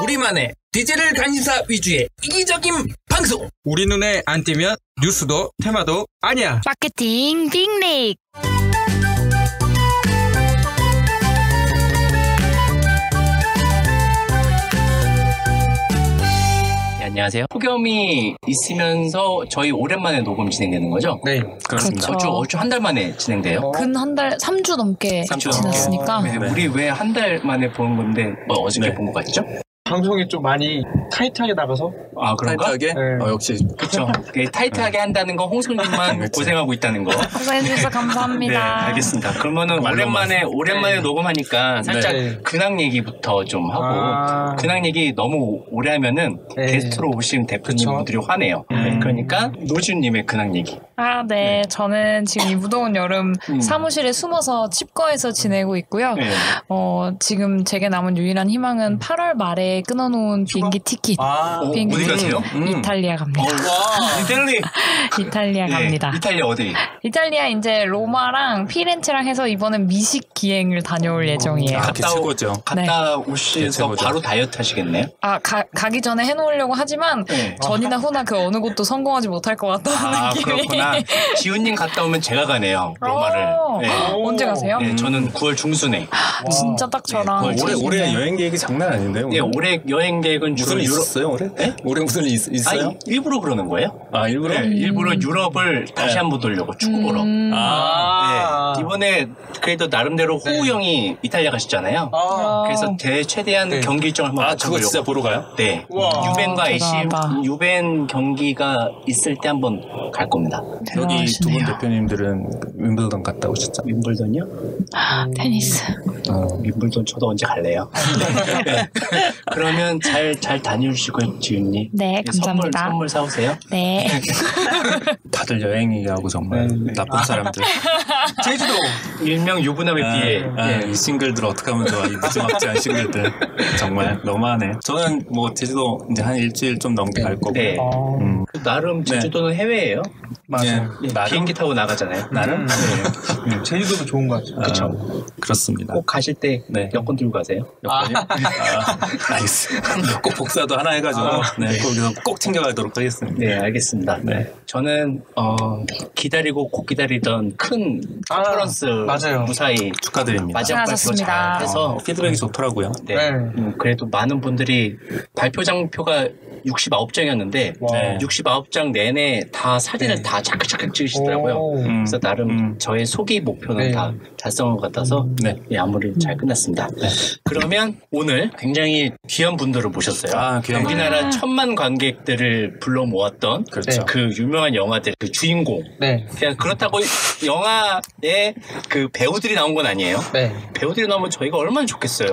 우리만의 디지털 단신사 위주의 이기적인 방송. 우리 눈에 안 띄면 뉴스도 테마도 아니야. 마케팅 빅릭. 네, 안녕하세요. 폭염이 있으면서 저희 오랜만에 녹음 진행되는 거죠? 네, 그렇습니다. 그렇죠. 얼추 한 달 만에 진행돼요. 근 한 달, 3주 넘게 3주 지났으니까. 네, 우리 왜 한 달 만에 보는 건데 어저께 본 거 같죠? 방송이 좀 많이 타이트하게 나가서. 아, 그런가? 타이트하게? 네. 역시. 그쵸. 타이트하게 한다는 건 홍솔님만 고생하고 있다는 거. 고생해주셔서 감사합니다. 네, 알겠습니다. 그러면은 오랜만에 녹음하니까 살짝 네. 근황 얘기부터 좀 하고, 근황 얘기 너무 오래 하면은 네. 게스트로 오신 대표님분들이 화내요. 네, 그러니까 노준님의 근황 얘기. 아, 네. 저는 지금 이 무더운 여름 사무실에 숨어서 칩거해서 지내고 있고요. 네. 지금 제게 남은 유일한 희망은 8월 말에 끊어놓은 비행기 티켓. 비행기 어디 가세요? 이탈리아 갑니다. 와, 이탈리아 갑니다. 이탈리아 어디? 이탈리아 이제 로마랑 피렌체랑 해서 이번엔 미식 기행을 다녀올 예정이에요. 최고죠. 갔다 오셔서 최고죠. 바로 다이어트 하시겠네요? 아, 가기 전에 해놓으려고 하지만 네. 전이나 후나 그 어느 곳도 성공하지 못할 것 같다는 아, 느낌이. 그렇구나. 지훈님 갔다 오면 제가 가네요, 로마를. 네. 언제 가세요? 네, 저는 9월 중순에. 진짜 딱 저랑 네, 올해 여행 계획이 장난 아닌데요? 네, 올해 여행 계획은 주로 무슨 일 있었어요, 올해? 네? 올해 무슨 일 있어요? 아니, 일부러 그러는 거예요? 아, 일부러? 네, 일부러 유럽을 다시 한번 돌려고, 축구 보러. 네, 이번에 그래도 나름대로 호우 형이 이탈리아 가셨잖아요. 그래서 최대한 경기 일정을 한번 그거 맞춰보려고. 진짜 보러 가요? 네. 우와. 유벤과 AC, 대단하다. 유벤 경기가 있을 때 한번 갈 겁니다. 여기 두 분 대단하시네요. 대표님들은 윈블던 갔다 오셨잖아요. 윈블던이요? 테니스. 윈블던 저도 언제 갈래요? 네. 그러면 잘 다녀주시고요, 지훈님. 네, 감사합니다. 선물 사오세요. 네. 다들 여행 얘기하고 정말 나쁜 사람들. 제주도. 일명 유부남에 비해. 이 싱글들 어떻게 하면 좋아? 이 무지막지한 싱글들. 정말 너무하네. 저는 뭐 제주도 이제 한 일주일 좀 넘게 갈 거고. 네. 나름 제주도는 해외예요. 맞아요. 네, 비행기 타고 나가잖아요. 나름? 제주도도 좋은 것 같아요. 그쵸. 그렇습니다. 꼭 가실 때 여권 들고 가세요. 여권이요? 나이스. 꼭 복사도 하나 해가지고 거기서 꼭 챙겨가도록 하겠습니다. 네, 알겠습니다. 네. 저는 기다리고 곧 기다리던 큰 컨퍼런스 맞아요. 무사히 축하드립니다. 마지막 발표 수고하셨습니다. 잘해서 피드백이 좋더라고요. 네. 네. 그래도 많은 분들이 발표장표가 69장이었는데 와. 69장 내내 다 사진을 다 차크차크 찍으시더라고요. 오. 그래서 나름 저의 소기 목표는 네. 다 달성한 것 같아서 마무리 잘 끝났습니다. 그러면 오늘 굉장히 귀한 분들을 모셨어요. 귀한 우리나라 천만 관객들을 불러 모았던 그렇죠. 그 유명한 영화들 그 주인공. 네. 그냥 그렇다고 영화에 그 배우들이 나온 건 아니에요. 네. 배우들이 나오면 저희가 얼마나 좋겠어요.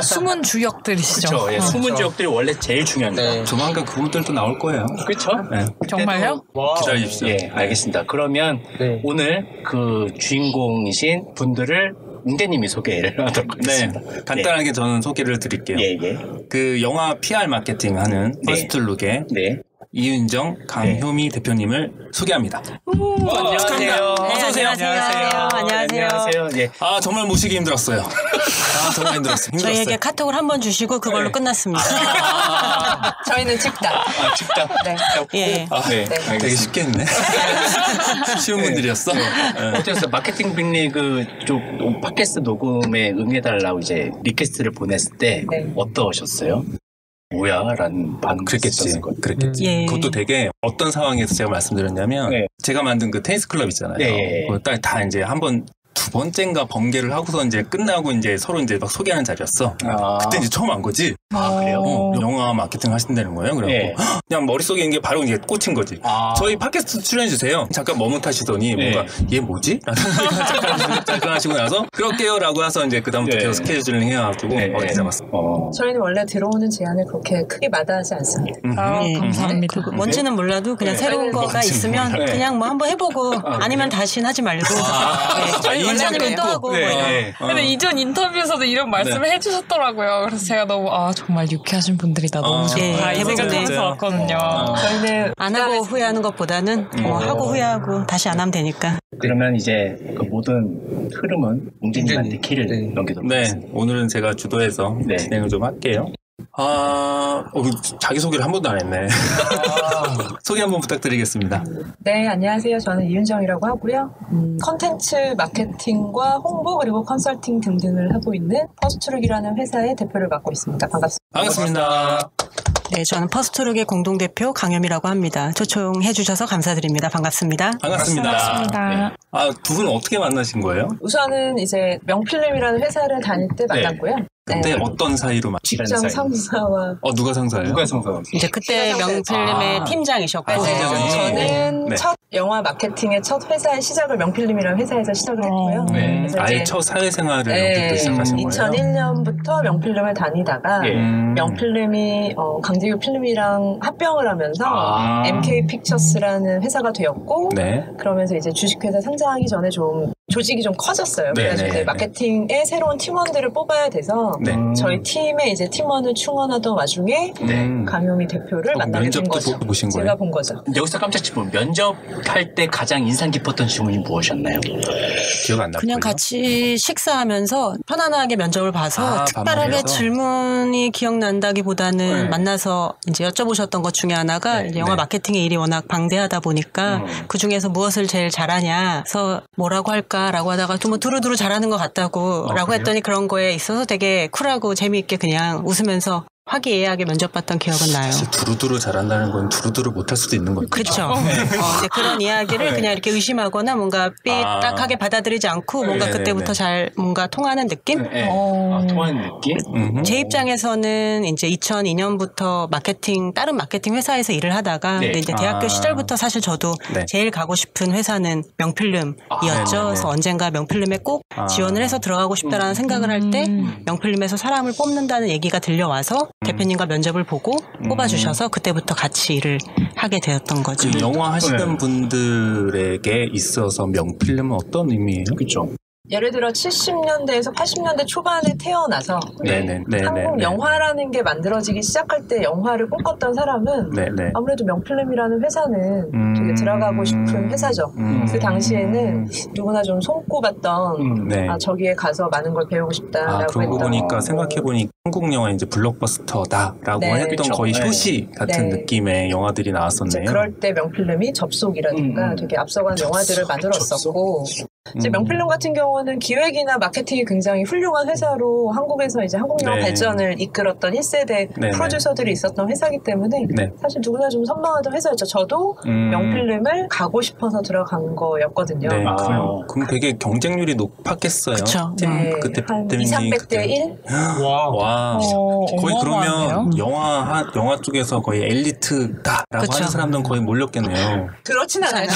숨은 주역들이시죠. 그렇죠. 숨은 지역들이 원래 제일 중요합니다. 네. 조만간 그분들도 나올 거예요. 그렇죠? 네. 정말요? 와. 기다리십시오. 예, 알겠습니다. 그러면 네. 오늘 그 주인공이신 분들을 웅대님이 소개를 하도록 네, 하겠습니다. 간단하게 저는 소개를 드릴게요. 예, 예. 그 영화 PR 마케팅 하는 퍼스트룩의 네. 이은정, 강효미 대표님을 소개합니다. 안녕하세요. 어서 오세요. 안녕하세요. 예. 정말 모시기 힘들었어요. 정말 힘들었어요. 저희에게 카톡을 한 번 주시고 그걸로 끝났습니다. 저희는 직답. 직접. 네. 예. 네. 되게 쉽게 했네. 쉬운 분들이었어. 어땠어요? 마케팅 빅리그 쪽 팟캐스트 녹음에 응해달라고 이제 리퀘스트를 보냈을 때 어떠셨어요? 뭐야? 라는 반응이 그랬겠지. 있었을 거예요. 그랬겠지. 예. 그것도 되게 어떤 상황에서 제가 말씀드렸냐면 네. 제가 만든 그 테니스 클럽 있잖아요. 네. 그걸 다 이제 한번 두 번째인가 번개를 하고서 이제 끝나고 이제 서로 이제 막 소개하는 자리였어. 그때 이제 처음 안 거지. 아, 그래요? 영화 마케팅 하신다는 거예요. 그래갖고 그냥 머릿속에 있는 게 바로 이제 꽂힌 거지. 저희 팟캐스트 출연해주세요. 잠깐 머뭇하시더니 뭔가 얘 뭐지? 라는 잠깐 하시고 나서 그럴게요 라고 해서 이제 그다음부터 계속 스케줄링 해가지고 어떻게 잡았어. 저희는 원래 들어오는 제안을 그렇게 크게 마다하지 않습니다. 예. 감사합니다. 뭔지는 몰라도 그냥 새로운 거가 있으면 그냥 뭐 한번 해보고 아니면 다시는 하지 말고 저희 괜찮으면 또 하고 뭐 이런. 근데 이전 인터뷰에서도 이런 말씀을 해주셨더라고요. 그래서 제가 너무 정말 유쾌하신 분들이다. 너무 좋다. 이 생각하면서 왔거든요. 저희는 안 하고 후회하는 것보다는 하고 후회하고 다시 안 하면 되니까. 그러면 이제 그 모든 흐름은 웅진님한테 키를 넘기도록 네, 하겠습니다. 오늘은 제가 주도해서 진행을 좀 할게요. 자기소개를 한 번도 안 했네. 소개 한번 부탁드리겠습니다. 네, 안녕하세요. 저는 이윤정이라고 하고요. 컨텐츠 마케팅과 홍보 그리고 컨설팅 등등을 하고 있는 퍼스트룩이라는 회사의 대표를 맡고 있습니다. 반갑습니다. 반갑습니다. 네, 저는 퍼스트룩의 공동대표 강염이라고 합니다. 초청해 주셔서 감사드립니다. 반갑습니다. 반갑습니다. 두 분 어떻게 만나신 거예요? 우선은 이제 명필름이라는 회사를 다닐 때 만났고요. 그때 어떤 사이로 직장 상사와 누가 상사예요? 누가 상사가? 이제 그때 명필름의 팀장이셨고 저는 첫 영화 마케팅의 첫 회사의 시작을 명필름이라는 회사에서 시작을 했고요. 아예 첫 사회생활을 명필로 시작하신 거예요? 2001년부터 명필름을 다니다가 명필름이 강제규 필름이랑 합병을 하면서 MK 픽처스라는 회사가 되었고 그러면서 이제 주식회사 상장하기 전에 좀 조직이 좀 커졌어요. 그래서 이제 마케팅에 새로운 팀원들을 뽑아야 돼서 저희 팀에 이제 팀원을 충원하던 와중에 강효미 대표를 만나게 된 거죠. 보신 거예요? 제가 본 거죠. 여기서 깜짝 질문. 면접할 때 가장 인상 깊었던 질문이 무엇이었나요? 기억 안 나요. 그냥 같이 식사하면서 편안하게 면접을 봐서 특별하게 질문이 기억난다기보다는 만나서 이제 여쭤보셨던 것 중에 하나가 이제 영화 마케팅의 일이 워낙 방대하다 보니까 그 중에서 무엇을 제일 잘하냐, 그래서 뭐라고 할까라고 하다가 좀 뭐 두루두루 잘하는 것 같다고 라고 했더니 그런 거에 있어서 되게 쿨하고 재미있게 그냥 웃으면서 화기애애하게 면접봤던 기억은 나요. 사실 두루두루 잘한다는 건 두루두루 못할 수도 있는 거죠. 그렇죠. 이제 그런 이야기를 그냥 이렇게 의심하거나 뭔가 삐딱하게 받아들이지 않고 뭔가 그때부터 잘 뭔가 통하는 느낌? 통하는 느낌? 제 입장에서는 이제 2002년부터 다른 마케팅 회사에서 일을 하다가 근데 이제 대학교 시절부터 사실 저도 제일 가고 싶은 회사는 명필름이었죠. 그래서 언젠가 명필름에 꼭 지원을 해서 들어가고 싶다라는 생각을 할 때 명필름에서 사람을 뽑는다는 얘기가 들려와서 대표님과 면접을 보고 뽑아주셔서 그때부터 같이 일을 하게 되었던 거죠. 그 영화 하시는 분들에게 있어서 명필름은 어떤 의미예요? 그렇죠. 예를 들어 70년대에서 80년대 초반에 태어나서 한국 영화라는 게 만들어지기 시작할 때 영화를 꿈꿨던 사람은 아무래도 명필름이라는 회사는 되게 들어가고 싶은 회사죠. 그 당시에는 누구나 좀 손꼽았던 저기에 가서 많은 걸 배우고 싶다라고 그러고 했던. 보니까 생각해보니 한국 영화 이제 블록버스터다라고 했던 거의 효시 같은 느낌의 영화들이 나왔었네요. 그럴 때 명필름이 접속이라든가 되게 앞서간 영화들을 만들었었고 이제 명필름 같은 경우는 기획이나 마케팅이 굉장히 훌륭한 회사로 한국에서 이제 한국 영화 발전을 이끌었던 1세대 프로듀서들이 있었던 회사이기 때문에 사실 누구나 좀 선망하던 회사였죠. 저도 명필름을 가고 싶어서 들어간 거였거든요. 그럼 되게 경쟁률이 높았겠어요. 그쵸. 그때 한 200~300대 1? 와. 거의 그러면 영화 쪽에서 거의 엘리트다라고 하는 사람들은 거의 몰렸겠네요. 그렇진 않아요.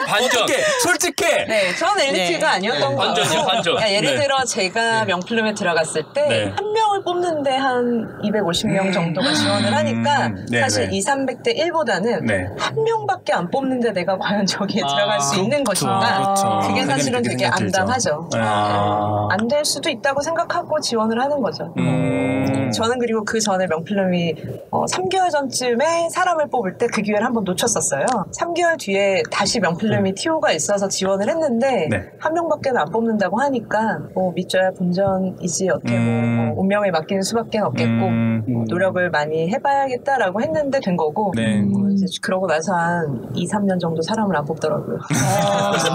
반전. 솔직해. 네, 전 엘리트가 아니었던 거예요. 반전. 예를 들어 제가 명필름에 들어갔을 때 한 명을 뽑는데 한 250명 정도가 지원을 하니까 사실 200~300대 1보다는 한 명밖에 안 뽑는데 내가 과연 저기에 들어갈 수 있는 것인가. 그게 사실은 되게 안당하죠. 안 될 수도 있다고 생각하고 지원을 하는 거죠. 저는 그리고 그 전에 명필름이 3개월 전쯤에 사람을 뽑을 때 그 기회를 한번 놓쳤었어요. 3개월 뒤에 다시 명필름이 TO가 있어서 지원을 했는데 한 명밖에 안 뽑는다고 하니까 믿져야 본전이지 어떻게 운명에 맡기는 수밖에 없겠고 노력을 많이 해봐야겠다라고 했는데 된 거고 이제 그러고 나서 한 2~3년 정도 사람을 안 뽑더라고요.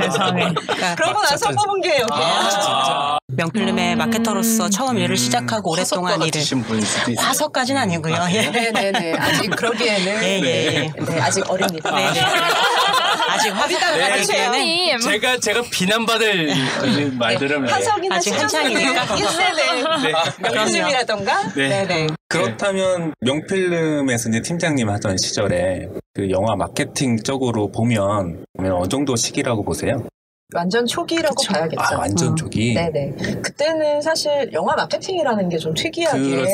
세상에. 그러고 나서 뽑은 게 여기예요. 명필름의 마케터로서 처음 일을 시작하고 오랫동안 일을 화석까지는 아니고요. 네네네. 아직 그러기에는 아직 어립니다. 아직 어리다. 제가 비난받을 말들은 화석이나 아직 한창이니까 1세대 명필름이라던가. 그렇다면 명필름에서 이제 팀장님 하던 시절에 그 영화 마케팅 쪽으로 보면 어느 정도 시기라고 보세요? 완전 초기라고 봐야겠죠. 완전 초기? 네네. 그때는 사실 영화 마케팅이라는 게 좀 특이하게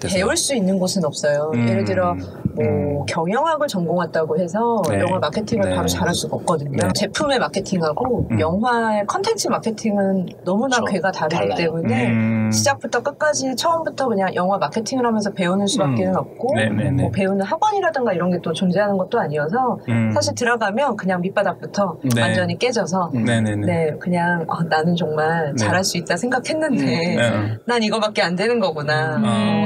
배울 수 있는 곳은 없어요. 예를 들어 뭐 경영학을 전공했다고 해서 영화 마케팅을 바로 잘할 수가 없거든요. 제품의 마케팅하고 영화의 컨텐츠 마케팅은 너무나 궤가 다르기 때문에 시작부터 끝까지 처음부터 그냥 영화 마케팅을 하면서 배우는 수밖에는 없고 뭐 배우는 학원이라든가 이런 게 또 존재하는 것도 아니어서 사실 들어가면 그냥 밑바닥부터 완전히 깨져서 그냥 나는 정말 잘할 수 있다 생각했는데 난 이거밖에 안 되는 거구나.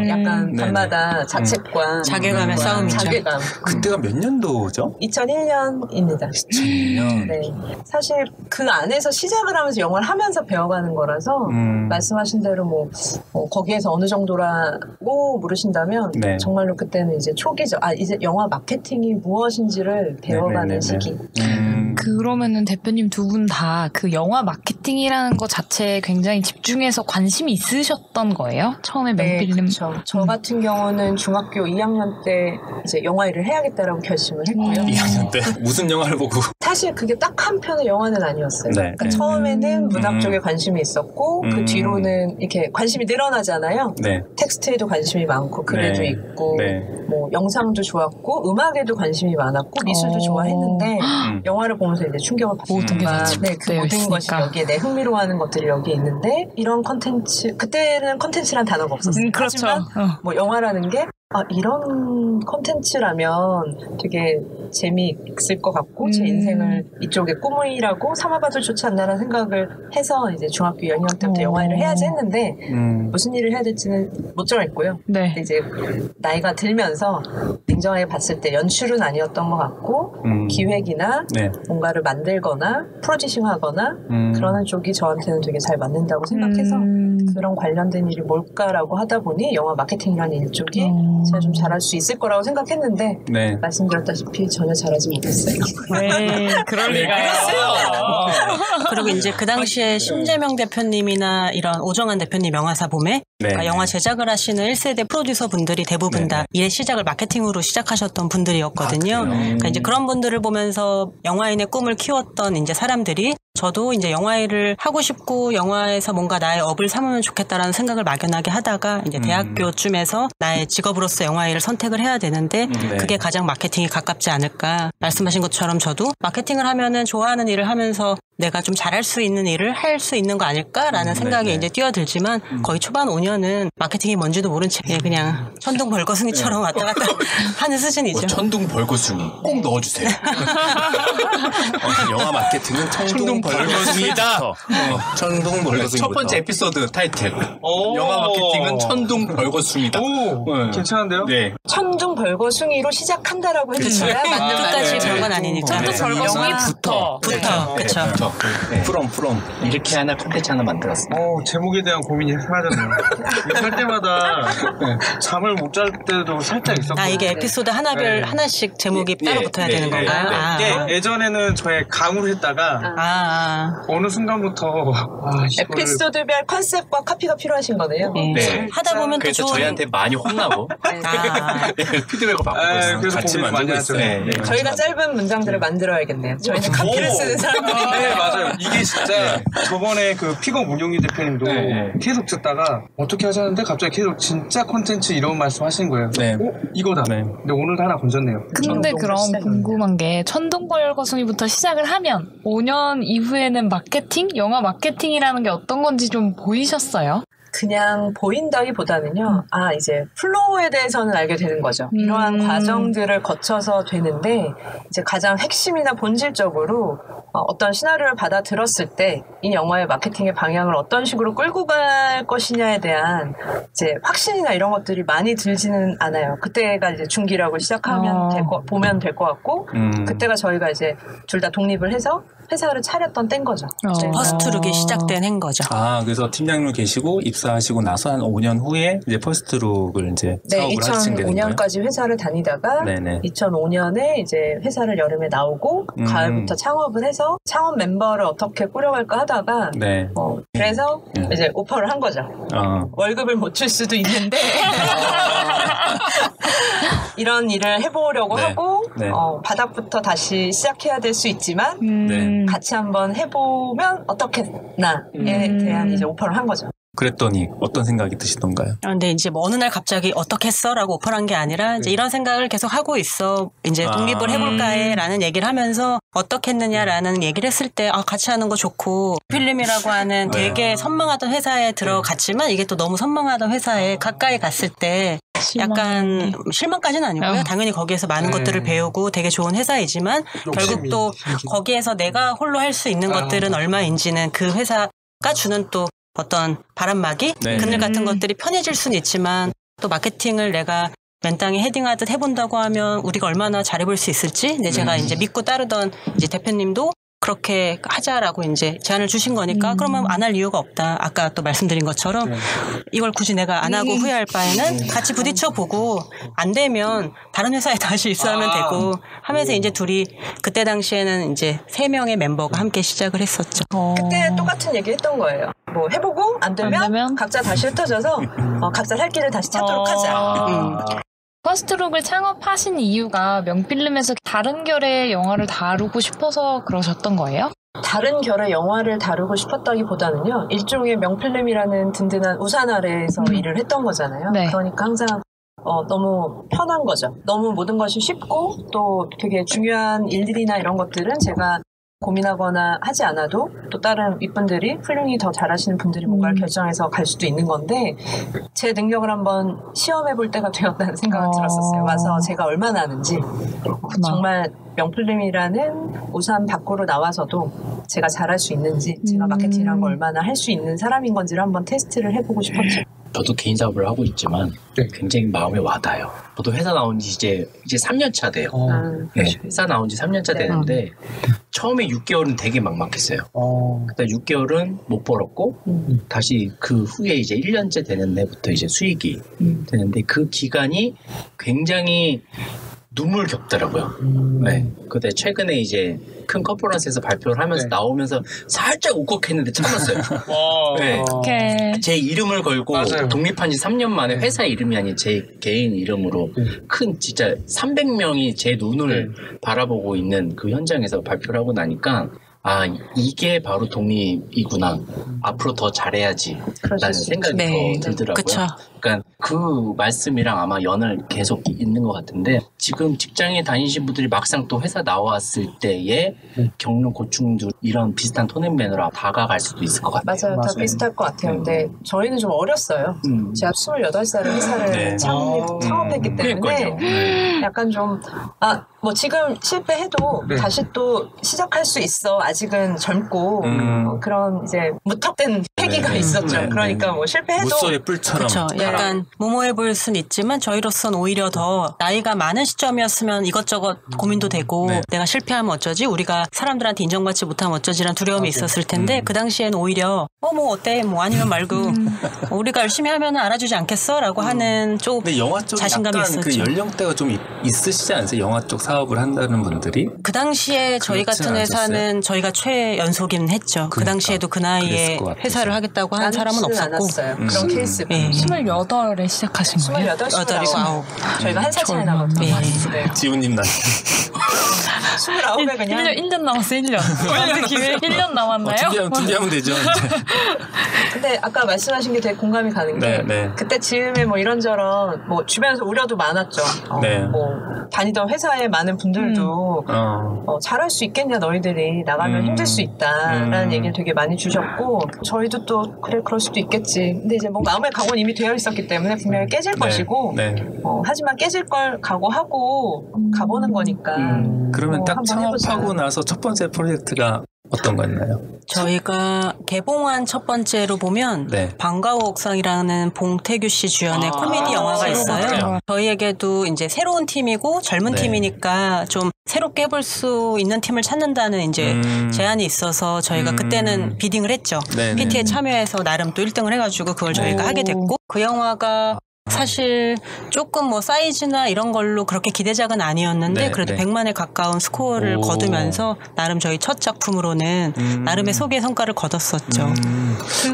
약간 밤마다 자책과 자괴감의 싸움이죠. 자괴감. 그때가 몇 년도죠? 2001년입니다. 2001년. 네. 사실 그 안에서 시작을 하면서 영화를 하면서 배워가는 거라서 말씀하신 대로 뭐 거기에서 어느 정도라고 물으신다면 정말로 그때는 이제 초기죠. 이제 영화 마케팅이 무엇인지를 배워가는 시기. 그러면은 대표님 두 분 다 그 영화 마케팅이라는 것 자체에 굉장히 집중해서 관심이 있으셨던 거예요? 처음에 명필님. 그렇죠. 저 같은 경우는 중학교 2학년 때 이제 영화 일을 해야겠다라고 결심을 했고요. 2학년 때 무슨 영화를 보고? 사실 그게 딱 한 편의 영화는 아니었어요. 그러니까 처음에는 문학 쪽에 관심이 있었고 그 뒤로는 이렇게 관심이 늘어나잖아요. 텍스트에도 관심이 많고 글에도 있고 뭐 영상도 좋았고 음악에도 관심이 많았고 미술도 좋아했는데 영화를 보면서 이제 충격을 받으니까 그 모든 것이 여기에 내 흥미로워하는 것들이 여기에 있는데 이런 컨텐츠 그때는 컨텐츠란 단어가 없었어요. 그렇죠. 하지만 뭐 영화라는 게 이런 컨텐츠라면 되게 재미있을 것 같고 제 인생을 이쪽에 꿈이라고 삼아봐도 좋지 않나라는 생각을 해서 이제 중학교 2학년 때부터 영화 일을 해야지 했는데 무슨 일을 해야 될지는 못 정했고요. 근데 이제 나이가 들면서 냉정하게 봤을 때 연출은 아니었던 것 같고 기획이나 뭔가를 만들거나 프로듀싱하거나 그러는 쪽이 저한테는 되게 잘 맞는다고 생각해서 그런 관련된 일이 뭘까라고 하다 보니 영화 마케팅이라는 일 쪽이 제가 좀 잘할 수 있을 거라고 생각했는데 말씀드렸다시피 전혀 잘하지 못했어요. 그럴 리가요. 그리고 이제 그 당시에 심재명 대표님이나 이런 오정환 대표님 영화사 봄에 영화 제작을 하시는 1세대 프로듀서 분들이 대부분 다 일의 시작을 마케팅으로 시작하셨던 분들이었거든요. 그러니까 이제 그런 분들을 보면서 영화인의 꿈을 키웠던 이제 사람들이 저도 이제 영화 일을 하고 싶고 영화에서 뭔가 나의 업을 삼으면 좋겠다라는 생각을 막연하게 하다가 이제 대학교쯤에서 나의 직업으로서 영화 일을 선택을 해야 되는데 그게 가장 마케팅이 가깝지 않을까. 말씀하신 것처럼 저도 마케팅을 하면은 좋아하는 일을 하면서 내가 좀 잘할 수 있는 일을 할 수 있는 거 아닐까라는 생각이 이제 뛰어들지만 거의 초반 5년은 마케팅이 뭔지도 모른 채 그냥 천둥 벌거숭이처럼 왔다 갔다 하는 수준이죠. 천둥 벌거숭이 꼭 넣어주세요. 영화 마케팅은 천둥 벌거숭이다. 천둥 벌거숭이. 첫 번째 에피소드 타이틀. 영화 마케팅은 천둥 벌거숭이다. 괜찮은데요? 천둥 벌거숭이로 시작한다라고 해주셔야 맞는 끝까지 그런 건 아니니까. 천둥 벌거숭이부터. 그렇죠. 프롬. 이렇게 하나 콘텐츠 하나 만들었습니다. 제목에 대한 고민이 사라졌네요. 살 때마다 잠을 못 잘 때도 살짝 있었고. 이게 에피소드 하나별 하나씩 제목이 따로 붙어야 되는 건가요? 예전에는 저의 감으로 했다가 어느 순간부터 에피소드별 컨셉과 카피가 필요하신 거네요. 하다 보면 또 그래서 좋은 저희한테 많이 혼나고 피드백을 받고 있어요. 그래서 같이 만들고 있어요. 저희가 짧은 문장들을 만들어야겠네요. 저희는 카피를 쓰는 사람들이. 맞아요. 이게 진짜 저번에 그 픽업 문용기 대표님도 계속 듣다가 어떻게 하자는데 갑자기 계속 진짜 콘텐츠 이런 말씀 하신 거예요. 이거다. 근데 오늘도 하나 건졌네요. 근데 그럼 궁금한 게 천둥벌거숭이부터 시작을 하면 5년 이후에는 마케팅? 영화 마케팅이라는 게 어떤 건지 좀 보이셨어요? 그냥 보인다기보다는요. 이제 플로우에 대해서는 알게 되는 거죠. 이러한 과정들을 거쳐서 되는데 이제 가장 핵심이나 본질적으로 어떤 시나리오를 받아들었을 때 이 영화의 마케팅의 방향을 어떤 식으로 끌고 갈 것이냐에 대한 이제 확신이나 이런 것들이 많이 들지는 않아요. 그때가 이제 중기라고 시작하면 보면 될 것 같고 그때가 저희가 이제 둘 다 독립을 해서 회사를 차렸던 때인 거죠. 퍼스트룩이 시작된 해인 거죠. 그래서 팀장으로 계시고 입사하시고 나서 한 5년 후에 이제 퍼스트룩을 이제 사업을 하시게 된 거예요? 2005년까지 회사를 다니다가 2005년에 이제 회사를 여름에 나오고 가을부터 창업을 해서 창업 멤버를 어떻게 꾸려갈까 하다가 그래서 이제 오퍼를 한 거죠. 월급을 못 줄 수도 있는데 이런 일을 해보려고 하고 바닥부터 다시 시작해야 될 수 있지만 같이 한번 해보면 어떻겠나에 대한 이제 오퍼를 한 거죠. 그랬더니 어떤 생각이 드시던가요? 근데 이제 뭐 어느 날 갑자기 어떻게 했어라고 오픈한 게 아니라 이제 이런 생각을 계속 하고 있어. 이제 독립을 해볼까해라는 얘기를 하면서 어떻게 했느냐라는 얘기를 했을 때 같이 하는 거 좋고 필름이라고 하는 되게 선망하던 회사에 들어갔지만 이게 또 너무 선망하던 회사에 가까이 갔을 때 약간 실망까지는 아니고요. 당연히 거기에서 많은 것들을 배우고 되게 좋은 회사이지만 결국 또 거기에서 내가 홀로 할 수 있는 것들은 얼마인지는 그 회사가 주는 또 어떤 바람막이 그늘 같은 것들이 편해질 수는 있지만 또 마케팅을 내가 맨땅에 헤딩하듯 해본다고 하면 우리가 얼마나 잘해볼 수 있을지 근데 제가 이제 믿고 따르던 이제 대표님도 그렇게 하자라고 이제 제안을 주신 거니까 그러면 안 할 이유가 없다. 아까 또 말씀드린 것처럼 이걸 굳이 내가 안 하고 후회할 바에는 같이 부딪혀 보고 안 되면 다른 회사에 다시 입사하면 되고 하면서 이제 둘이 그때 당시에는 이제 3명의 멤버가 함께 시작을 했었죠. 그때 똑같은 얘기 했던 거예요. 뭐 해보고 안 되면 각자 다시 흩어져서 각자 살 길을 다시 찾도록 하자. 퍼스트룩을 창업하신 이유가 명필름에서 다른 결의 영화를 다루고 싶어서 그러셨던 거예요? 다른 결의 영화를 다루고 싶었다기보다는요. 일종의 명필름이라는 든든한 우산 아래에서 일을 했던 거잖아요. 네. 그러니까 항상 너무 편한 거죠. 너무 모든 것이 쉽고 또 되게 중요한 일들이나 이런 것들은 제가 고민하거나 하지 않아도 또 다른 윗분들이 훌륭히 더 잘하시는 분들이 뭔가를 결정해서 갈 수도 있는 건데 제 능력을 한번 시험해볼 때가 되었다는 생각은 들었었어요. 와서 제가 얼마나 아는지 정말 명필름이라는 우산 밖으로 나와서도 제가 잘할 수 있는지 제가 마케팅이라는 걸 얼마나 할 수 있는 사람인 건지를 한번 테스트를 해보고 싶었죠. 저도 개인 사업을 하고 있지만 굉장히 마음에 와닿아요. 저도 회사 나온 지 이제 3년 차 돼요. 회사 나온 지 3년 차 되는데 처음에 6개월은 되게 막막했어요. 그다음 6개월은 못 벌었고 다시 그 후에 이제 1년째 되는 해부터 이제 수익이 되는데 그 기간이 굉장히 눈물겹더라고요. 네. 근데 최근에 이제 큰 컨퍼런스에서 발표를 하면서 나오면서 살짝 울컥했는데 참았어요. 네. 제 이름을 걸고 독립한 지 3년 만에 회사 이름이 아닌 제 개인 이름으로 큰 진짜 300명이 제 눈을 바라보고 있는 그 현장에서 발표를 하고 나니까 이게 바로 독립이구나. 앞으로 더 잘해야지. 라는 생각이 더 들더라고요. 그쵸. 그러니까 그 말씀이랑 아마 연을 계속 있는 것 같은데 지금 직장에 다니신 분들이 막상 또 회사 나왔을 때에 겪는 고충들 이런 비슷한 톤 매너로 다가갈 수도 있을 것 같아요. 맞아요. 다 비슷할 것 같아요. 근데 저희는 좀 어렸어요. 제가 28살에 회사를 창업했기 때문에 약간 좀 뭐 지금 실패해도 다시 또 시작할 수 있어. 아직은 젊고 그런 이제 무턱된 패기가 있었죠. 그러니까 뭐 실패해도 무쏘의 뿔처럼 그쵸. 약간 모모해 보일 순 있지만 저희로서는 오히려 더 나이가 많은 시점이었으면 이것저것 고민도 되고 내가 실패하면 어쩌지? 우리가 사람들한테 인정받지 못하면 어쩌지란 두려움이 있었을 텐데 그 당시에는 오히려 뭐 어때? 뭐 아니면 말고 우리가 열심히 하면 알아주지 않겠어? 라고 하는 좀 근데 영화 쪽 자신감이 약간 있었죠. 그 연령대가 좀 있으시지 않으세요? 영화 쪽 사업을 한다는 분들이? 그 당시에 저희 같은 회사는 저희가 최연소긴 했죠. 그 당시에도 그 나이에 회사를 하겠다고 하는 사람은 없었고 그런 케이스 28에 시작하신 거예요? 28이고 저희가 한 살 차이 나거든요. 지훈님 나이 29에 그냥 1년 남았어요. 1년. 기회 1년 남았나요? 준비하면 되죠. 근데 아까 말씀하신 게 되게 공감이 가는 게 그때 즈음에 뭐 이런저런 뭐 주변에서 우려도 많았죠. 뭐 다니던 회사에 많은 분들도 잘할 수 있겠냐 너희들이 나가면 힘들 수 있다라는 얘기를 되게 많이 주셨고 저희도 또 그래 그럴 수도 있겠지. 근데 이제 뭐 마음의 각오는 이미 되어 있었기 때문에 분명히 깨질 것이고 하지만 깨질 걸 각오하고 가보는 거니까 그러면 딱 창업하고 나서 첫 번째 프로젝트가 어떤 거였나요? 저희가 개봉한 첫 번째로 보면 방과후 옥상이라는 봉태규 씨 주연의 코미디 영화가 있어요. 저희에게도 이제 새로운 팀이고 젊은 팀이니까 좀 새롭게 해볼 수 있는 팀을 찾는다는 이제 제안이 있어서 저희가 그때는 비딩을 했죠. PT에 참여해서 나름 또 1등을 해가지고 그걸 저희가 하게 됐고 그 영화가 사실 조금 뭐 사이즈나 이런 걸로 그렇게 기대작은 아니었는데 그래도 100만에 가까운 스코어를 거두면서 나름 저희 첫 작품으로는 나름의 소개 성과를 거뒀었죠.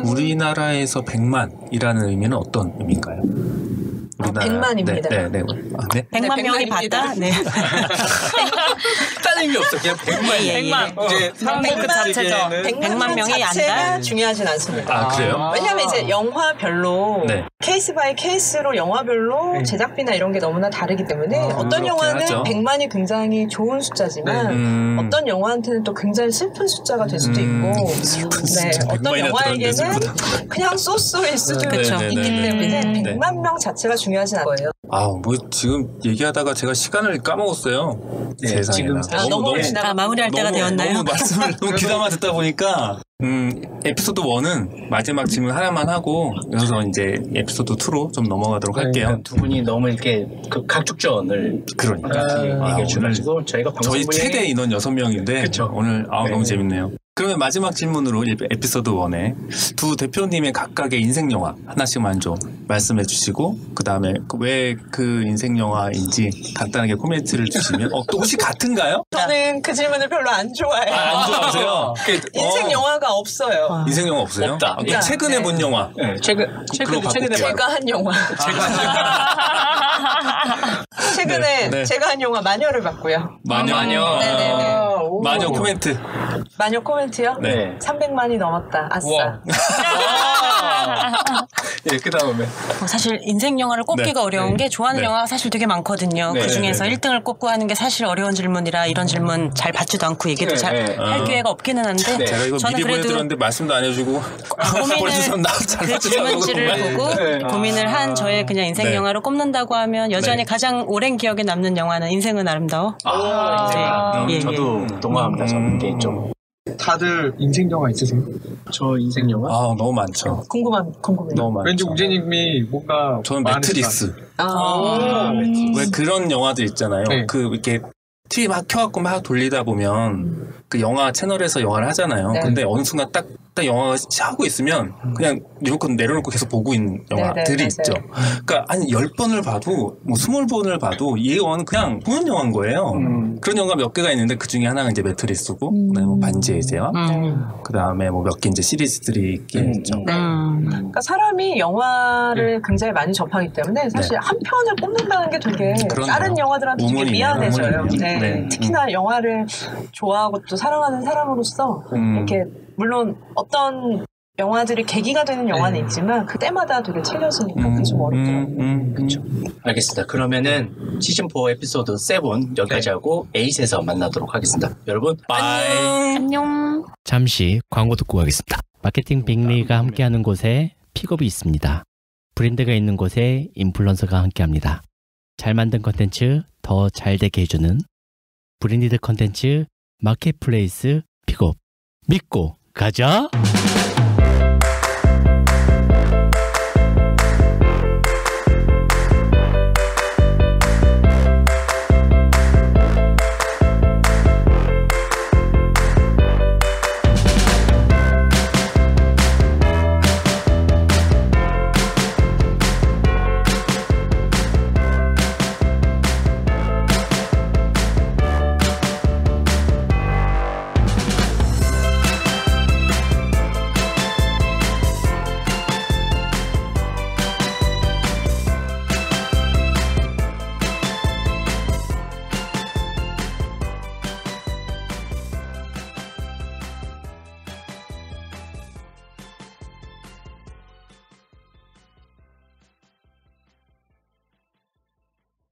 우리나라에서 100만이라는 의미는 어떤 의미인가요? 우리나라 100만입니다. 네. 100만 명이 봤다? 네. 다른 의미 없어. 그냥 100만. 이제 사람들 그 자체죠. 100만 명이 자체가 안다? 중요하진 않습니다. 그래요? 왜냐면 이제 영화별로 케이스 바이 케이스로 영화별로 제작비나 이런 게 너무나 다르기 때문에 어떤 영화는 하죠. 100만이 굉장히 좋은 숫자지만 어떤 영화한테는 또 굉장히 슬픈 숫자가 될 수도 있고 어떤 영화에게는 그냥 쏘쏘일 수도 있기 때문에 100만 명 자체가 중요하진 않은 거예요. 뭐 지금 얘기하다가 제가 시간을 까먹었어요. 세상에나. 너무 마무리할 때가 되었나요? 너무 말씀을 너무 귀담아 듣다 보니까 에피소드 1은 마지막 질문 하나만 하고 그래서 이제 에피소드 2로 좀 넘어가도록 할게요. 그러니까 두 분이 너무 이렇게 그 각축전을 얘기해 주셔가지고 저희가 저희 최대 인원 6명인데 그쵸. 오늘 너무 재밌네요. 그러면 마지막 질문으로 에피소드 1에 두 대표님의 각각의 인생 영화 하나씩만 좀 말씀해 주시고 그 다음에 왜 그 인생 영화인지 간단하게 코멘트를 주시면 또 혹시 같은가요? 저는 그 질문을 별로 안 좋아해요. 안 좋아하세요? 인생 영화가 없어요. 인생 영화 없어요? 없다. 최근에 본 영화. 최근에 제가 한 영화. 최근에 제가 한 영화 마녀를 봤고요. 마녀. 네네네. 마녀 코멘트. 마녀 코멘트요? 네. 300만이 넘었다. 아싸. 그 다음에. 사실 인생 영화를 꼽기가 어려운 게 좋아하는 영화가 사실 되게 많거든요. 그 중에서 1등을 꼽고 하는 게 사실 어려운 질문이라 이런 질문 잘 받지도 않고 얘기도 잘 할 기회가 없기는 한데 제가 이거 저는 미리 그래도 보내드렸는데 말씀도 안 해주고 그 질문지를 보고 고민을 한 저의 그냥 인생 영화로 꼽는다고 하면 여전히 가장 오랜 기억에 남는 영화는 인생은 아름다워. 저도 동감합니다. 저는 개인적으로. 다들 인생 영화 있으세요? 저 인생 영화? 너무 많죠. 궁금해요. 너무 많죠. 왠지 우재님이 뭔가 저는 매트릭스. 매트릭스. 왜 그런 영화들 있잖아요. 이렇게 TV 막 켜갖고 막 돌리다 보면 그 영화 채널에서 영화를 하잖아요. 근데 어느 순간 딱 영화가 하고 있으면 그냥 리모컨 내려놓고 계속 보고 있는 영화들이 있죠. 그러니까 한 10번을 봐도 뭐 20번을 봐도 이 영화는 그냥 보는 영화인 거예요. 그런 영화가 몇 개가 있는데 그 중에 하나가 이제 매트릭스고 그다음에 뭐 반지의 제왕 그다음에 뭐 몇 개 이제 시리즈들이 있긴 있죠. 그러니까 사람이 영화를 굉장히 많이 접하기 때문에 사실 한 편을 꼽는다는 게 되게 다른 영화들한테 되게 미안해져요. 특히나 영화를 좋아하고 또 사랑하는 사람으로서 이렇게 물론 어떤 영화들이 계기가 되는 영화는 있지만 그때마다 되게 챙겨지니까 그게 좀 어렵더라고요. 그렇죠. 알겠습니다. 그러면은 시즌4 에피소드 7 여기까지 하고 8에서 만나도록 하겠습니다. 여러분 바이. 안녕. 잠시 광고 듣고 가겠습니다. 마케팅 빅리가 함께하는 곳에 픽업이 있습니다. 브랜드가 있는 곳에 인플루언서가 함께합니다. 잘 만든 컨텐츠 더 잘 되게 해주는 브랜디드 컨텐츠 마켓플레이스 픽업 믿고 가자.